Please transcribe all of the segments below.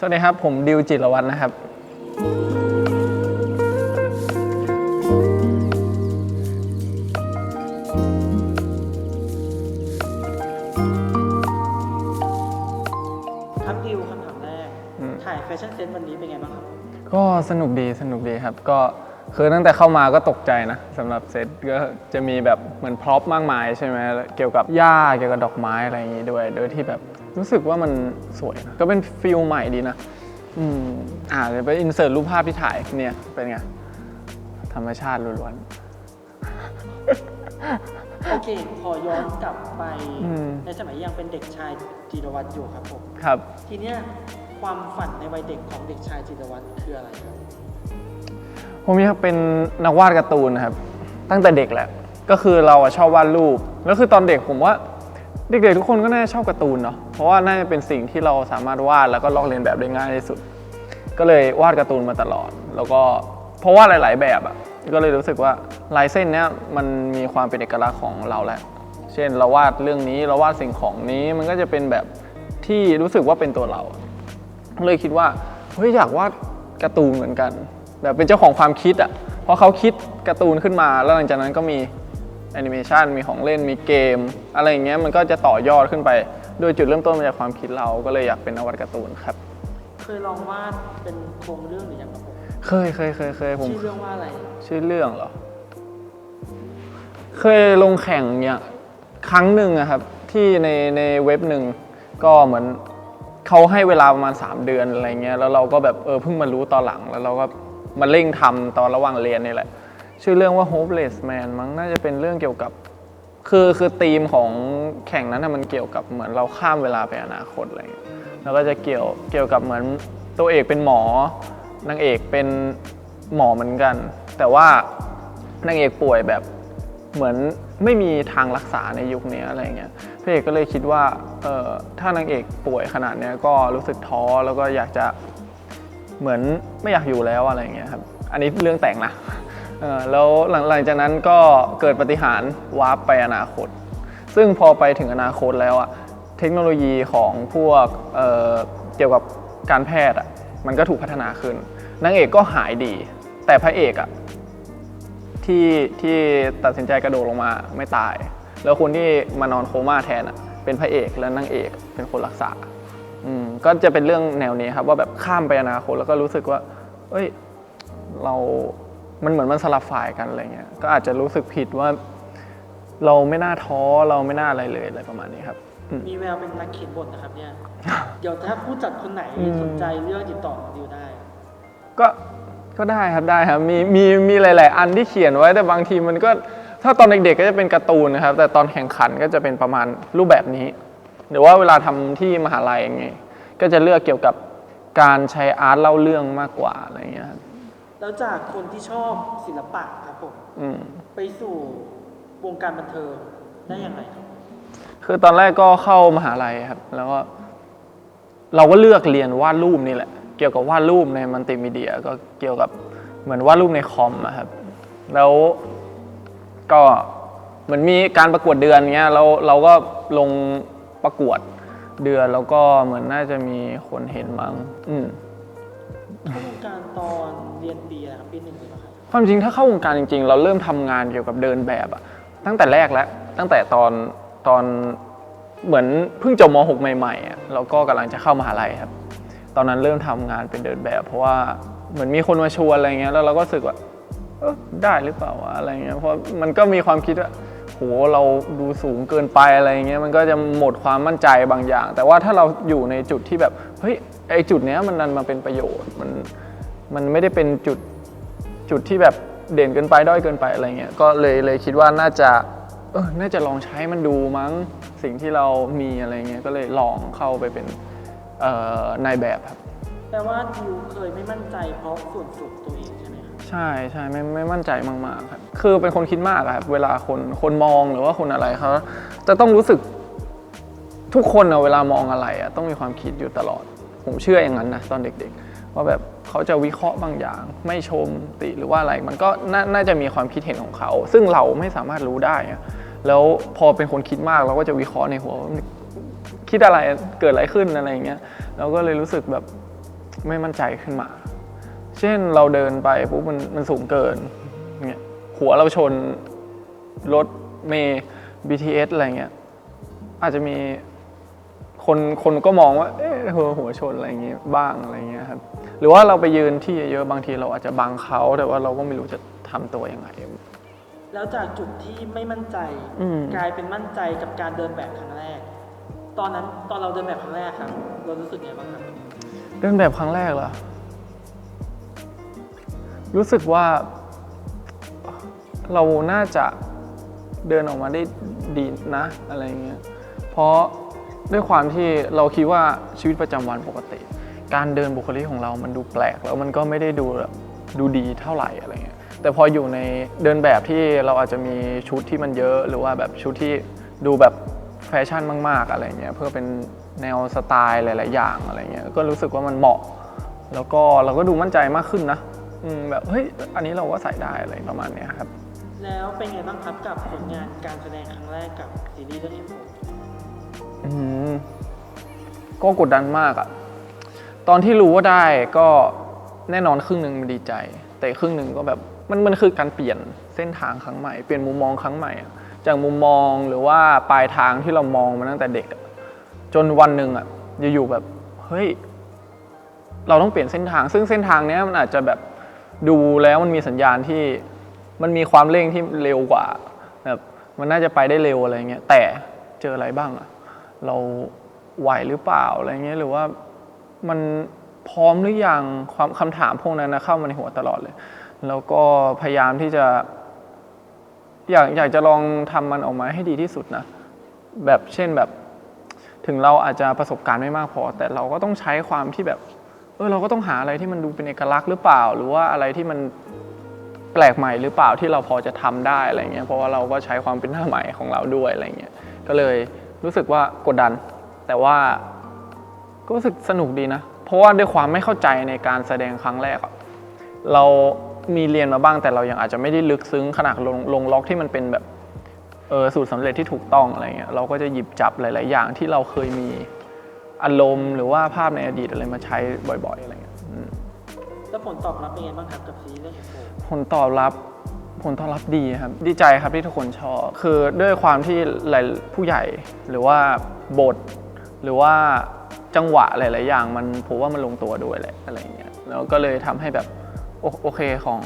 สวัสดีครับผมดิวจิรวัฒน์นะครับครับดิวคำถามแรกถ่ายแฟชั่นเซ็ตวันนี้เป็นไงบ้างครับก็สนุกดีครับก็คือตั้งแต่เข้ามาก็ตกใจนะสำหรับเซตก็จะมีแบบเหมือนพร็อพมากมายใช่ไหมเกี่ยวกับหญ้าเกี่ยวกับดอกไม้อะไรอย่างงี้ด้วยโดยที่แบบรู้สึกว่ามันสวยนะก็เป็นฟิลใหม่ดีนะเดี๋ยวไปอินเสิร์ตรูปภาพที่ถ่ายเนี่ยเป็นไงธรรมชาติล้วนโอเคขอย้อนกลับไปในสมัยยังเป็นเด็กชายจิรวัตรอยู่ครับผมครับทีเนี้ยความฝันในวัยเด็กของเด็กชายจิรวัตรคืออะไรครับผมอยากเป็นนักวาดการ์ตูนนะครับตั้งแต่เด็กแหละก็คือเราชอบวาดรูปแล้วคือตอนเด็กผมว่าเด็กๆทุกคนก็น่าจะชอบการ์ตูนเนาะเพราะว่าน่าจะเป็นสิ่งที่เราสามารถวาดแล้วก็ลอกเลียนแบบได้ง่ายที่สุดก็เลยวาดการ์ตูนมาตลอดแล้วก็เพราะว่าหลายๆแบบอ่ะก็เลยรู้สึกว่าลายเส้นเนี้ยมันมีความเป็นเอกลักษณ์ของเราแหละเช่นเราวาดเรื่องนี้เราวาดสิ่งของนี้มันก็จะเป็นแบบที่รู้สึกว่าเป็นตัวเราเลยคิดว่าเฮ้ยอยากวาดการ์ตูนเหมือนกันแบบเป็นเจ้าของความคิดอ่ะเพราะเขาคิดการ์ตูนขึ้นมาแล้วหลังจากนั้นก็มีแอนิเมชันมีของเล่นมีเกมอะไรอย่างเงี้ยมันก็จะต่อยอดขึ้นไปโดยจุดเริ่มต้นมาจากความคิดเราก็เลยอยากเป็นนักวาดการ์ตูนครับเคยลองวาดเป็นโครงเรื่องหรือยังครับผมเคยผมชื่อเรื่องว่าอะไรชื่อเรื่องเหรอเคยลงแข่งเนี่ยครั้งหนึ่งครับที่ในเว็บหนึ่งก็เหมือนเขาให้เวลาประมาณ3 เดือนอะไรเงี้ยแล้วเราก็แบบเพิ่งมารู้ตอนหลังแล้วเราก็มาเร่งทำตอนระหว่างเรียนนี่แหละชื่อเรื่องว่า Hopeless Man มั้งน่าจะเป็นเรื่องเกี่ยวกับคือธีมของแข่งนั้นมันเกี่ยวกับเหมือนเราข้ามเวลาไปอนาคตอะไรเงี้ยแล้วก็จะเกี่ยวกับเหมือนตัวเอกเป็นหมอนางเอกเป็นหมอเหมือนกันแต่ว่านางเอกป่วยแบบเหมือนไม่มีทางรักษาในยุคนี้อะไรเงี้ยพระเอกก็เลยคิดว่าถ้านางเอกป่วยขนาดนี้ก็รู้สึกท้อแล้วก็อยากจะเหมือนไม่อยากอยู่แล้วอะไรเงี้ยครับอันนี้เรื่องแต่งนะแล้วหลังจากนั้นก็เกิดปาฏิหาริย์วาร์ปไปอนาคตซึ่งพอไปถึงอนาคตแล้วอะเทคโนโลยีของพวกเกี่ยวกับการแพทย์อะมันก็ถูกพัฒนาขึ้นนางเอกก็หายดีแต่พระเอกอะที่ตัดสินใจกระโดดลงมาไม่ตายแล้วคนที่มานอนโคม่าแทนอะเป็นพระเอกและนางเอกเป็นคนรักษาก็จะเป็นเรื่องแนวนี้ครับว่าแบบข้ามไปอนาคตแล้วก็รู้สึกว่ามันเหมือนมันสลับฝ่ายกันอะไรเงี้ยก็อาจจะรู้สึกผิดว่าเราไม่น่าท้อเราไม่น่าอะไรเลยอะไรประมาณนี้ครับมีแววเป็นนักเขียนบทนะครับเนี่ย เดี๋ยวถ้าผู้จัดคนไหนสนใจเรื่องติดต่อดิวได้ก็ได้ครับมีหลายๆอันที่เขียนไว้แต่บางทีมันก็ถ้าตอนเด็กๆก็จะเป็นการ์ตูนนะครับแต่ตอนแข่งขันก็จะเป็นประมาณรูปแบบนี้หรือว่าเวลาทำที่มหาลัยอย่างเงี้ยก็จะเลือกเกี่ยวกับการใช้อาร์ตเล่าเรื่องมากกว่าอะไรเงี้ยแล้วจากคนที่ชอบศิลปะครับผมไปสู่วงการบันเทิงได้ยังไงครับคือตอนแรกก็เข้ามหาลัยครับแล้วก็เราก็เลือกเรียนวาดรูปนี่แหละเกี่ยวกับวาดรูปในมัลติมีเดียก็เกี่ยวกับเหมือนวาดรูปในคอมครับแล้วก็เหมือนมีการประกวดเดือนเงี้ยเราก็ลงประกวดเดือนแล้วก็เหมือนน่าจะมีคนเห็นมั้งเข้าวงการตอนเรียนปีอะไรครับปี 1เลยเหรอครับความจริงถ้าเข้าวงการจริงๆเราเริ่มทำงานเกี่ยวกับเดินแบบอะตั้งแต่แรกแล้วตั้งแต่ตอนเหมือนเพิ่งจบม.6 ใหม่ๆอะเราก็กำลังจะเข้ามหาลัยครับตอนนั้นเริ่มทำงานเป็นเดินแบบเพราะว่าเหมือนมีคนมาชวนอะไรเงี้ยแล้วเราก็รู้สึกว่าได้หรือเปล่าวะอะไรเงี้ยเพราะมันก็มีความคิดว่าโหเราดูสูงเกินไปอะไรเงี้ยมันก็จะหมดความมั่นใจบางอย่างแต่ว่าถ้าเราอยู่ในจุดที่แบบเฮ้ยไอจุดเนี้ยมันนันมาเป็นประโยชน์มันไม่ได้เป็นจุดที่แบบเด่นเกินไปด้อยเกินไปอะไรเงี้ยก็เลยคิดว่าน่าจะลองใช้มันดูมั้งสิ่งที่เรามีอะไรเงี้ยก็เลยลองเข้าไปเป็นนายแบบครับแปลว่าดิวเคยไม่มั่นใจเพราะส่วนสุดตัวเองใช่ไหมครับใช่ไม่มั่นใจมากๆครับคือเป็นคนคิดมากครับเวลาคนมองหรือว่าคนอะไรเขาจะต้องรู้สึกทุกคนเวลามองอะไรต้องมีความคิดอยู่ตลอดผมเชื่ออย่างนั้นนะตอนเด็กๆว่าแบบเขาจะวิเคราะห์บางอย่างไม่ชมติหรือว่าอะไรมันก็น่าจะมีความคิดเห็นของเขาซึ่งเราไม่สามารถรู้ได้แล้วพอเป็นคนคิดมากเราก็จะวิเคราะห์ในหัวคิดอะไรเกิดอะไรขึ้นอะไรอย่างเงี้ยเราก็เลยรู้สึกแบบ ไม่มั่นใจขึ้นมา เช่นเราเดินไปปุ๊บมันสูงเกินเนี่ยหัวเราชนรถเมล์ BTS อะไรเงี้ยอาจจะมีคนก็มองว่าหัวชนอะไรเงี้ยบ้างอะไรเงี้ยครับหรือว่าเราไปยืนที่เยอะบางทีเราอาจจะบังเขาแต่ว่าเราก็ไม่รู้จะทำตัวยังไงแล้วจากจุดที่ไม่มั่นใจกลายเป็นมั่นใจกับการเดินแบบครั้งแรกตอนเราเดินแบบครั้งแรกครับเรารู้สึกไงบ้างครับเดินแบบครั้งแรกเหรอรู้สึกว่าเราน่าจะเดินออกมาได้ดีนะอะไรเงี้ยเพราะด้วยความที่เราคิดว่าชีวิตประจำวันปกติการเดินบุคลิกของเรามันดูแปลกแล้วมันก็ไม่ได้ดูดีเท่าไหร่อะไรเงี้ยแต่พออยู่ในเดินแบบที่เราอาจจะมีชุดที่มันเยอะหรือว่าแบบชุดที่ดูแบบแฟชั่นมากๆอะไรเงี้ยเพื่อเป็นแนวสไตล์หลายๆอย่างอะไรเงี้ยก็รู้สึกว่ามันเหมาะแล้วก็เราก็ดูมั่นใจมากขึ้นนะแบบเฮ้ยอันนี้เราก็ใส่ได้อะไรประมาณนี้ครับแล้วเป็นไงบ้างครับกับผลงานการแสดงครั้งแรกกับซีรีส์เรื่อง F4 ก็กดดันมากอะตอนที่รู้ว่าได้ก็แน่นอนครึ่งหนึ่งมันดีใจแต่ครึ่งหนึ่งก็แบบมันคือการเปลี่ยนเส้นทางครั้งใหม่เปลี่ยนมุมมองครั้งใหม่จากมุมมองหรือว่าปลายทางที่เรามองมาตั้งแต่เด็กจนวันหนึ่งอะอยู่ๆแบบเฮ้ยเราต้องเปลี่ยนเส้นทางซึ่งเส้นทางนี้มันอาจจะแบบดูแล้วมันมีสัญญาณที่มันมีความเร่งที่เร็วกว่าแบบมันน่าจะไปได้เร็วอะไรเงี้ยแต่เจออะไรบ้างอะเราไหวหรือเปล่าอะไรเงี้ยหรือว่ามันพร้อมหรือยังคำถามพวกนั้นนะเข้ามาในหัวตลอดเลยแล้วก็พยายามที่จะอยากจะลองทำมันออกมาให้ดีที่สุดนะแบบเช่นแบบถึงเราอาจจะประสบการณ์ไม่มากพอแต่เราก็ต้องใช้ความที่แบบเราก็ต้องหาอะไรที่มันดูเป็นเอกลักษณ์หรือเปล่าหรือว่าอะไรที่มันแปลกใหม่หรือเปล่าที่เราพอจะทำได้อะไรเงี้ยเพราะว่าเราก็ใช้ความเป็นหน้าใหม่ของเราด้วยอะไรเงี้ยก็เลยรู้สึกว่ากดดันแต่ว่าก็รู้สึกสนุกดีนะเพราะว่าด้วยความไม่เข้าใจในการแสดงครั้งแรกเรามีเรียนมาบ้างแต่เรายังอาจจะไม่ได้ลึกซึ้งขนาดลงล็อกที่มันเป็นแบบสูตรสำเร็จที่ถูกต้องอะไรเงี้ยเราก็จะหยิบจับหลายๆอย่างที่เราเคยมีอารมณ์หรือว่าภาพในอดีตอะไรมาใช้บ่อยๆอะไรเงี้ยแล้วผลตอบรับเป็นไงบ้างครับกับซีรีส์เรื่อง F4 ผลตอบรับดีครับดีใจครับที่ทุกคนชอบคือด้วยความที่หลายผู้ใหญ่หรือว่าบทหรือว่าจังหวะหลายๆอย่างมันผมว่ามันลงตัวด้วยแหละอะไรเงี้ยแล้วก็เลยทำให้แบบโอเคของ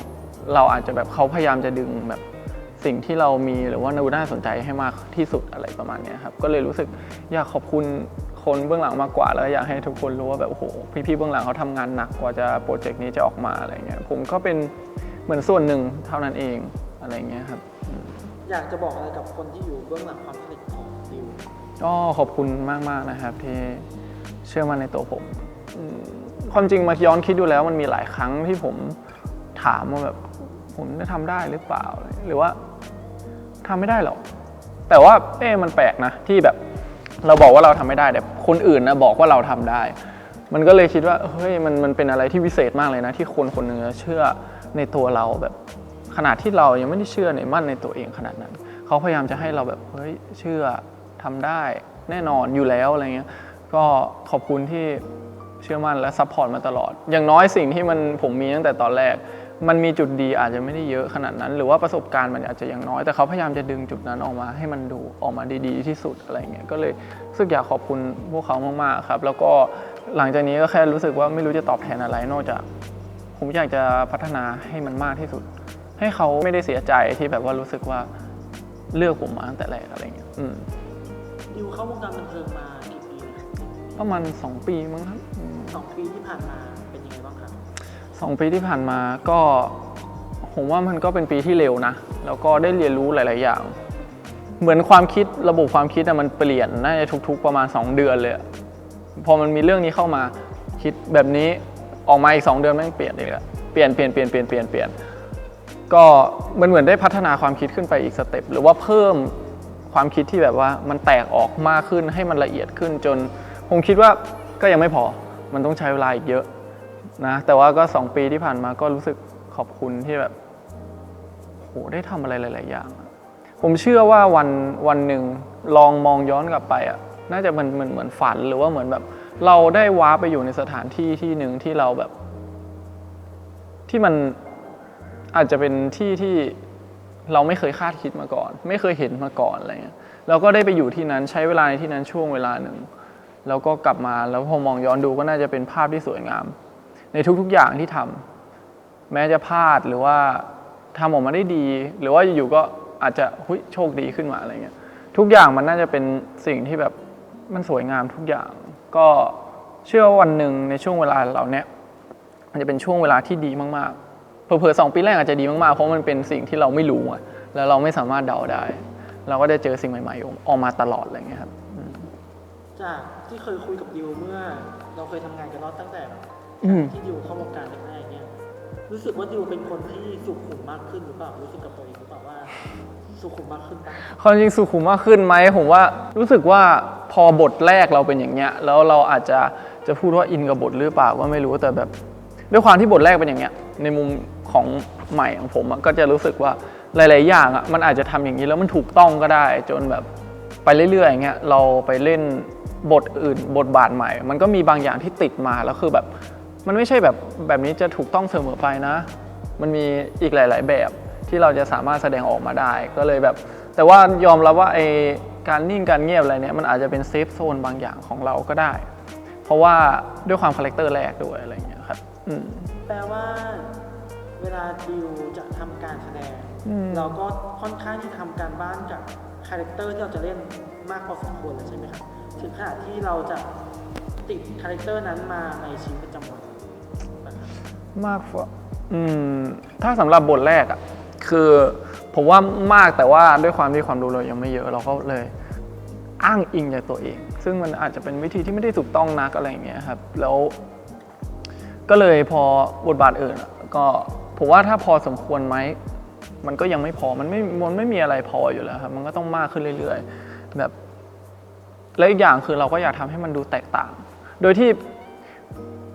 เราอาจจะแบบเขาพยายามจะดึงแบบสิ่งที่เรามีหรือว่าน่าสนใจให้มากที่สุดอะไรประมาณนี้ครับก็เลยรู้สึกอยากขอบคุณคนเบื้องหลังมากกว่าแล้วอยากให้ทุกคนรู้ว่าแบบโอ้โหพี่ๆเบื้องหลังเขาทำงานหนักกว่าจะโปรเจกต์นี้จะออกมาอะไรเงี้ยผมก็เป็นเหมือนส่วนหนึ่งเท่านั้นเองอะไรเงี้ยครับอยากจะบอกอะไรกับคนที่อยู่เบื้องหลังความสำเร็จของดิวก็ขอบคุณมากๆนะครับที่เชื่อมั่นในตัวผมความจริงมาย้อนคิดดูแล้วมันมีหลายครั้งที่ผมถามว่าแบบผมจะทำได้หรือเปล่าหรือว่าทำไม่ได้หรอกแต่ว่ามันแปลกนะที่แบบเราบอกว่าเราทำไม่ได้แต่คนอื่นนะบอกว่าเราทำได้มันก็เลยคิดว่าเฮ้ยมันเป็นอะไรที่วิเศษมากเลยนะที่คนหนึ่งเชื่อในตัวเราแบบขนาดที่เรายังไม่ได้เชื่อในมั่นในตัวเองขนาดนั้นเขาพยายามจะให้เราแบบเฮ้ยเชื่อทำได้แน่นอนอยู่แล้วอะไรเงี้ยก็ขอบคุณที่เชื่อมั่นและซัพพอร์ตมาตลอดอย่างน้อยสิ่งที่ผมมีตั้งแต่ตอนแรกมันมีจุดดีอาจจะไม่ได้เยอะขนาดนั้นหรือว่าประสบการณ์มันอาจจะยังน้อยแต่เขาพยายามจะดึงจุดนั้นออกมาให้มันดูออกมาดีที่สุดอะไรเงี้ยก็เลยรู้สึกอยากขอบคุณพวกเขามากๆครับแล้วก็หลังจากนี้ก็แค่รู้สึกว่าไม่รู้จะตอบแทนอะไรนอกจากผมอยากจะพัฒนาให้มันมากที่สุดให้เขาไม่ได้เสียใจที่แบบว่ารู้สึกว่าเลือกผมมาตั้งแต่แรกอะไรเงี้ยดิวเข้าวงการบันเทิงมากี่ปีนะประมาณ2 ปีมั้งครับ2 ปีที่ผ่านมาเป็นยังไงบ้างครับ2 ปีที่ผ่านมาก็ผมว่ามันก็เป็นปีที่เร็วนะแล้วก็ได้เรียนรู้หลายๆอย่างเหมือนความคิดระบบความคิดมันเปลี่ยนน่าจะทุกๆประมาณ2 เดือนเลยพอมันมีเรื่องนี้เข้ามาคิดแบบนี้ออกมาอีก2 เดือนมันเปลี่ยนอีกแล้วเปลี่ยนก็มันเหมือนได้พัฒนาความคิดขึ้นไปอีกสเต็ปหรือว่าเพิ่มความคิดที่แบบว่ามันแตกออกมากขึ้นให้มันละเอียดขึ้นจนผมคิดว่าก็ยังไม่พอมันต้องใช้เวลาอีกเยอะนะแต่ว่าก็2 ปีที่ผ่านมาก็รู้สึกขอบคุณที่แบบโหได้ทำอะไรหลายๆอย่างผมเชื่อว่าวันหนึ่งลองมองย้อนกลับไปน่าจะเหมือนฝันหรือว่าเหมือนแบบ เราได้ว้าไปอยู่ในสถานที่ที่หนึ่งที่เราแบบที่มันอาจจะเป็นที่ที่เราไม่เคยคาดคิดมาก่อน ไม่เคยเห็นมาก่อนอะไรเงี้ยเราก็ได้ไปอยู่ที่นั้นใช้เวลาในที่นั้นช่วงเวลาหนึ่งแล้วก็กลับมาแล้วพอมองย้อนดูก็น่าจะเป็นภาพที่สวยงามในทุกๆอย่างที่ทำแม้จะพลาดหรือว่าทำออกมาได้ดีหรือว่าอยู่ๆก็อาจจะโชคดีขึ้นมาอะไรเงี้ยทุกอย่างมันน่าจะเป็นสิ่งที่แบบมันสวยงามทุกอย่างก็เชื่อว่าวันหนึ่งในช่วงเวลาเหล่านี้มันจะเป็นช่วงเวลาที่ดีมากๆเผลอๆ2 ปีแรกอาจจะดีมากๆเพราะมันเป็นสิ่งที่เราไม่รู้แล้วเราไม่สามารถเดาได้เราก็ได้เจอสิ่งใหม่ๆออกมาตลอดอะไรเงี้ยครับจากที่เคยคุยกับดิวเมื่อเราเคยทำงานกันตั้งแต่ที่ดิวเข้าวงการแรกๆเนี่ยรู้สึกว่าดิวเป็นคนที่สุขุมมากขึ้นหรือเปล่ารู้สึกกับตัวเองหรือเปล่าว่าสุขุมมากขึ้นป่ะความจริงสุขุมมากขึ้นไหมผมว่ารู้สึกว่าพอบทแรกเราเป็นอย่างเงี้ยแล้วเราอาจจะพูดว่าอินกับบทหรือเปล่าก็ไม่รู้แต่แบบด้วยความที่บทแรกเป็นอย่างเงี้ยในมุมของใหม่ของผมก็จะรู้สึกว่าหลายๆอย่างมันอาจจะทำอย่างนี้แล้วมันถูกต้องก็ได้จนแบบไปเรื่อยๆอย่างเงี้ยเราไปเล่นบทอื่นบทบาทใหม่มันก็มีบางอย่างที่ติดมาแล้วคือแบบมันไม่ใช่แบบนี้จะถูกต้องเสมอไปนะมันมีอีกหลายๆแบบที่เราจะสามารถแสดงออกมาได้ก็เลยแบบแต่ว่ายอมรับว่าไอการนิ่งการเงียบอะไรเนี่ยมันอาจจะเป็นเซฟโซนบางอย่างของเราก็ได้เพราะว่าด้วยความคาแรคเตอร์แรกด้วยอะไรอย่างเงี้ยครับแปลว่าเวลาดิวจะทำการแสดงเราก็ค่อนข้างที่ทำการบ้านกับคาแรคเตอร์ที่เราจะเล่นมากพอสมควรเลยใช่ไหมครับถึงขนาดที่เราจะติดคาแรคเตอร์นั้นมาในชีวิตประจำวันมากกว่าถ้าสำหรับบทแรกคือผมว่ามากแต่ว่าด้วยความที่ความรู้เรายังไม่เยอะเราก็เลยอ้างอิงจากตัวเองซึ่งมันอาจจะเป็นวิธีที่ไม่ได้ถูกต้องนักอะไรอย่างเงี้ยครับแล้วก็เลยพอบทบาทอื่นก็ผมว่าถ้าพอสมควรไหมมันก็ยังไม่พอมันไม่มีอะไรพออยู่แล้วครับมันก็ต้องมากขึ้นเรื่อยๆแบบและอีกอย่างคือเราก็อยากทำให้มันดูแตกต่างโดยที่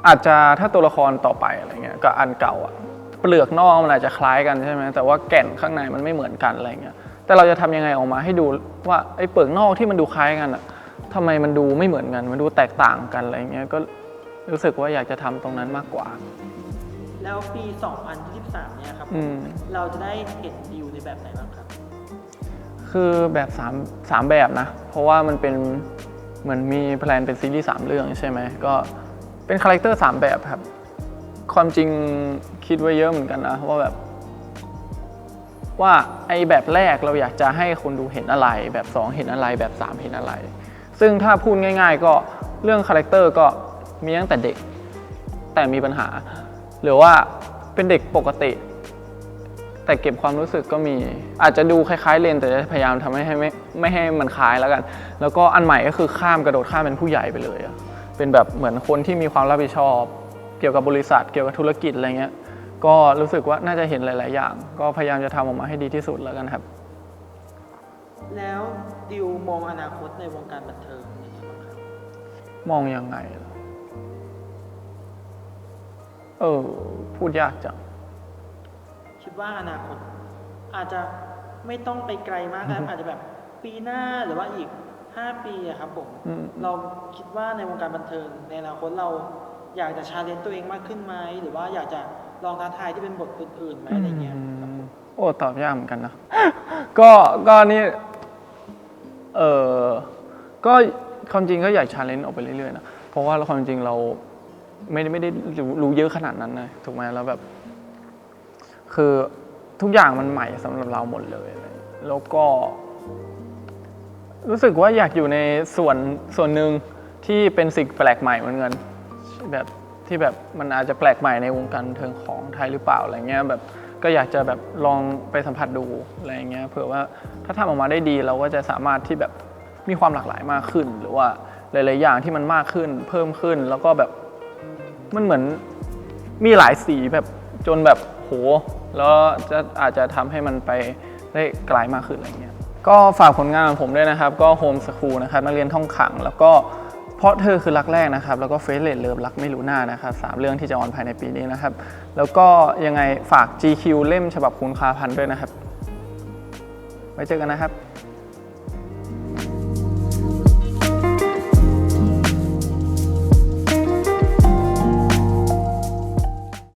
อาจจะถ้าตัวละครต่อไปอะไรเงี้ยกับอันเก่าเปลือกนอกมันอาจจะคล้ายกันใช่ไหมแต่ว่าแก่นข้างในมันไม่เหมือนกันอะไรเงี้ยแต่เราจะทำยังไงออกมาให้ดูว่าไอ้เปลือกนอกที่มันดูคล้ายกันทำไมมันดูไม่เหมือนกันมันดูแตกต่างกันอะไรเงี้ยก็รู้สึกว่าอยากจะทำตรงนั้นมากกว่าแล้วปี 2023 เนี่ยครับเราจะได้เห็นดิวในแบบไหนบ้างครับคือแบบ3แบบนะเพราะว่ามันเป็นเหมือนมีแพลนเป็นซีรีส์3 เรื่องใช่ไหมก็เป็นคาแรคเตอร์3 แบบครับความจริงคิดไว้เยอะเหมือนกันนะว่าไอ้แบบแรกเราอยากจะให้คนดูเห็นอะไรแบบ2เห็นอะไรแบบ3เห็นอะไรซึ่งถ้าพูดง่ายๆก็เรื่องคาแรคเตอร์ก็มีตั้งแต่เด็กแต่มีปัญหาหรือว่าเป็นเด็กปกติแต่เก็บความรู้สึกก็มีอาจจะดูคล้ายๆเลนแต่จะพยายามทำให้ไม่ให้มันคล้ายแล้วกันแล้วก็อันใหม่ก็คือกระโดดข้ามเป็นผู้ใหญ่ไปเลยเป็นแบบเหมือนคนที่มีความรับผิดชอบเกี่ยวกับบริษัทเกี่ยวกับธุรกิจอะไรเงี้ยก็รู้สึกว่าน่าจะเห็นหลายๆอย่างก็พยายามจะทำออกมาให้ดีที่สุดแล้วกันครับแล้วดิวมองอนาคตในวงการบันเทิงยังไงบ้างครับมองยังไงพูดยากจังคิดว่าอนาคตอาจจะไม่ต้องไปไกลมากนะอาจจะแบบปีหน้าหรือว่าอีก5 ปีครับผมเราคิดว่าในวงการบันเทิงในอนาคตเราอยากจะชาเลนจ์ตัวเองมากขึ้นไหมหรือว่าอยากจะลองท้าทายที่เป็นบทอื่นๆไหมอะไรเงี้ยตอบยากเหมือนกันนะก็นี่ก็ความจริงก็อยากชาเลนจ์ออกไปเรื่อยๆนะเพราะว่าความจริงเราไม่ได้รู้เยอะขนาดนั้นนะถูกไหมแล้วแบบคือทุกอย่างมันใหม่สำหรับเราหมดเลยแล้วก็รู้สึกว่าอยากอยู่ในส่วนหนึ่งที่เป็นสิ่งแปลกใหม่เหมือนกันแบบที่แบบมันอาจจะแปลกใหม่ในวงการบันเทิงของไทยหรือเปล่าอะไรเงี้ยแบบก็อยากจะแบบลองไปสัมผัสดูอะไรเงี้ยเผื่อว่าถ้าทำออกมาได้ดีเราก็จะสามารถที่แบบมีความหลากหลายมากขึ้นหรือว่าหลายๆอย่างที่มันมากขึ้นเพิ่มขึ้นแล้วก็แบบมันเหมือนมีหลายสีแบบจนแบบโหแล้วอาจจะทำให้มันไปได้ไกลมากขึ้นอะไรเงี้ยก็ฝากผลงานของผมด้วยนะครับก็โฮมสคูลนะครับนักเรียนท่องขังแล้วก็เพราะเธอคือรักแรกนะครับแล้วก็เฟสเลดเลิฟรักไม่รู้หน้านะครับ3 เรื่องที่จะออนภายในปีนี้นะครับแล้วก็ยังไงฝาก GQ เล่มฉบับคุณคาพันธ์ด้วยนะครับไว้เจอกันนะครับ